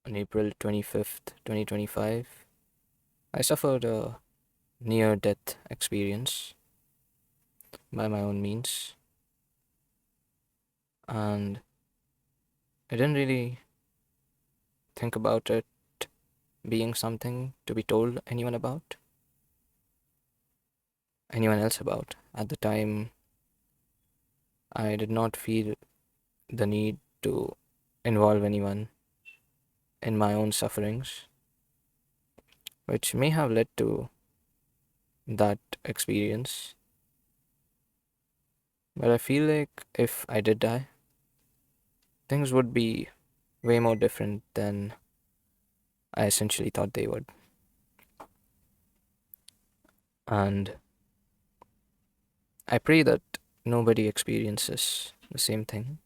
On April 25th, 2025, I suffered a near death experience by my own means, and I didn't really think about it being something to be told anyone else about. At the time, I did not feel the need to involve anyone in my own sufferings, which may have led to that experience. But I feel like if I did die, things would be way more different than I essentially thought they would. And I pray that nobody experiences the same thing.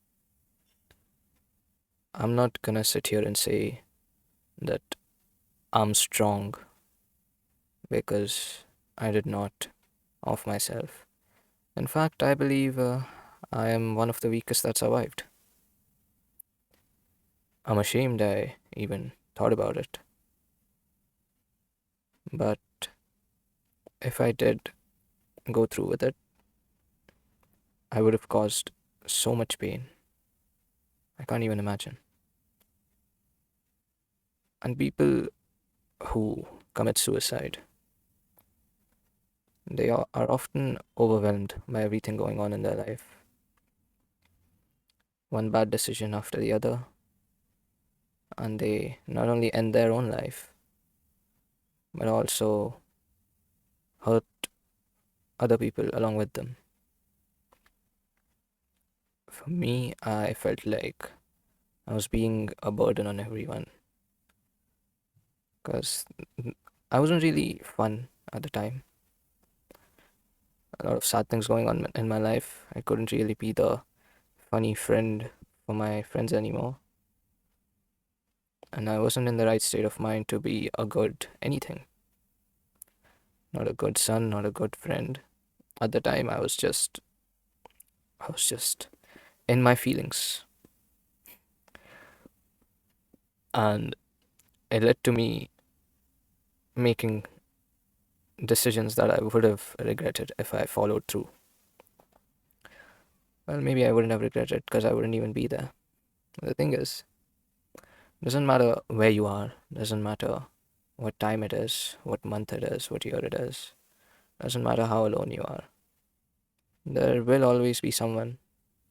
I'm not gonna sit here and say that I'm strong because I did not off myself. In fact, I believe I am one of the weakest that survived. I'm ashamed I even thought about it. But if I did go through with it, I would have caused so much pain. I can't even imagine. And people who commit suicide, they are often overwhelmed by everything going on in their life. One bad decision after the other, and they not only end their own life, but also hurt other people along with them. For me, I felt like I was being a burden on everyone because I wasn't really fun at the time. A lot of sad things going on in my life. I couldn't really be the funny friend for my friends anymore. And I wasn't in the right state of mind to be a good anything. Not a good son, not a good friend. At the time I was just in my feelings. And it led to me making decisions that I would have regretted if I followed through. Well, maybe I wouldn't have regretted because I wouldn't even be there. The thing is, doesn't matter where you are, doesn't matter what time it is, what month it is, what year it is, doesn't matter how alone you are. There will always be someone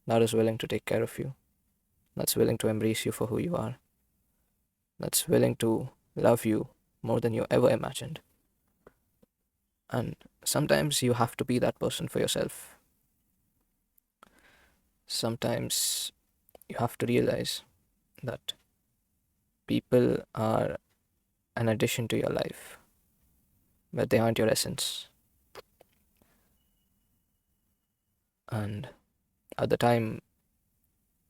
that is willing to take care of you, that's willing to embrace you for who you are, that's willing to love you more than you ever imagined. And sometimes you have to be that person for yourself. Sometimes you have to realize that people are an addition to your life, but they aren't your essence. And at the time,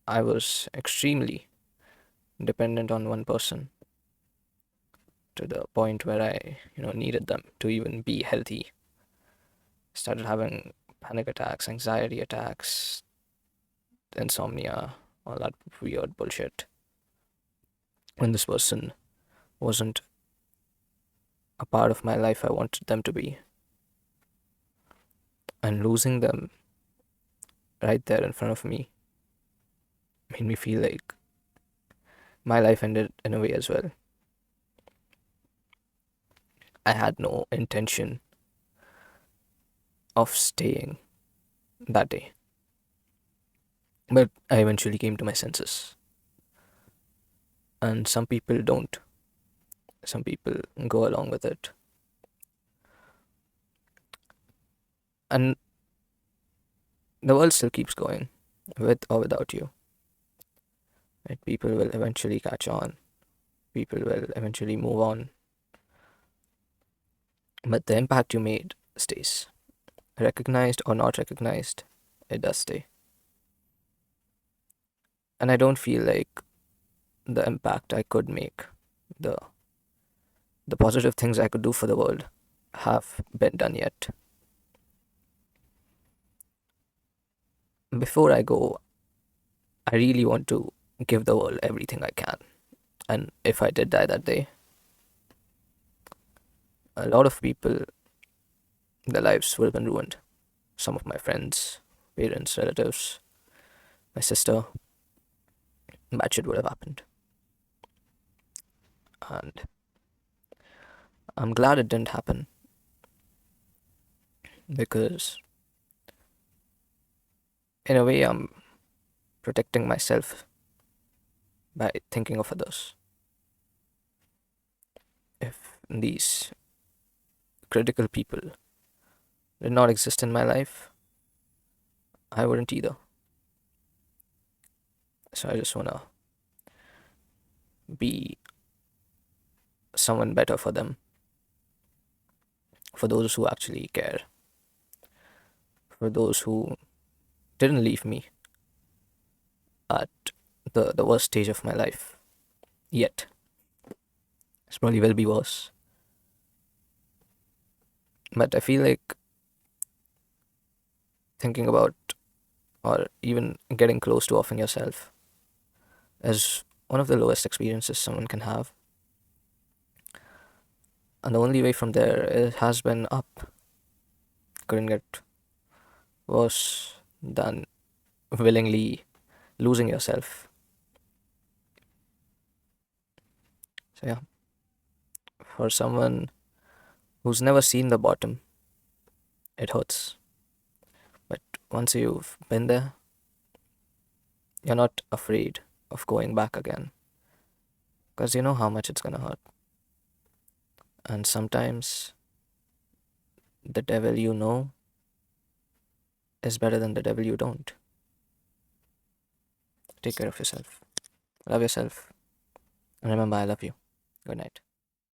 I was extremely dependent on one person to the point where I needed them to even be healthy. Started having panic attacks, anxiety attacks, insomnia, all that weird bullshit. When this person wasn't a part of my life I wanted them to be. And losing them right there in front of me made me feel like my life ended in a way as well. I had no intention of staying that day. But I eventually came to my senses. And some people don't. Some people go along with it. And the world still keeps going, with or without you. Right? People will eventually catch on. People will eventually move on. But the impact you made stays. Recognized or not recognized, it does stay. And I don't feel like the impact I could make, the the positive things I could do for the world have been done yet. Before I go, I really want to give the world everything I can. And if I did die that day, a lot of people, their lives would have been ruined. Some of my friends, parents, relatives, my sister, bad shit would have happened. And I'm glad it didn't happen because, in a way, I'm protecting myself by thinking of others. If these critical people did not exist in my life, I wouldn't either. So I just wanna be someone better for them, for those who actually care, for those who didn't leave me at the worst stage of my life yet. It's probably will be worse. But I feel like thinking about or even getting close to offing yourself is one of the lowest experiences someone can have. And the only way from there it has been up. Couldn't get worse than willingly losing yourself. So yeah, for someone who's never seen the bottom, it hurts. But once you've been there, you're not afraid of going back again because you know how much it's gonna hurt. And sometimes the devil you know is better than the devil you don't. Take care of yourself. Love yourself. And remember, I love you. Good night.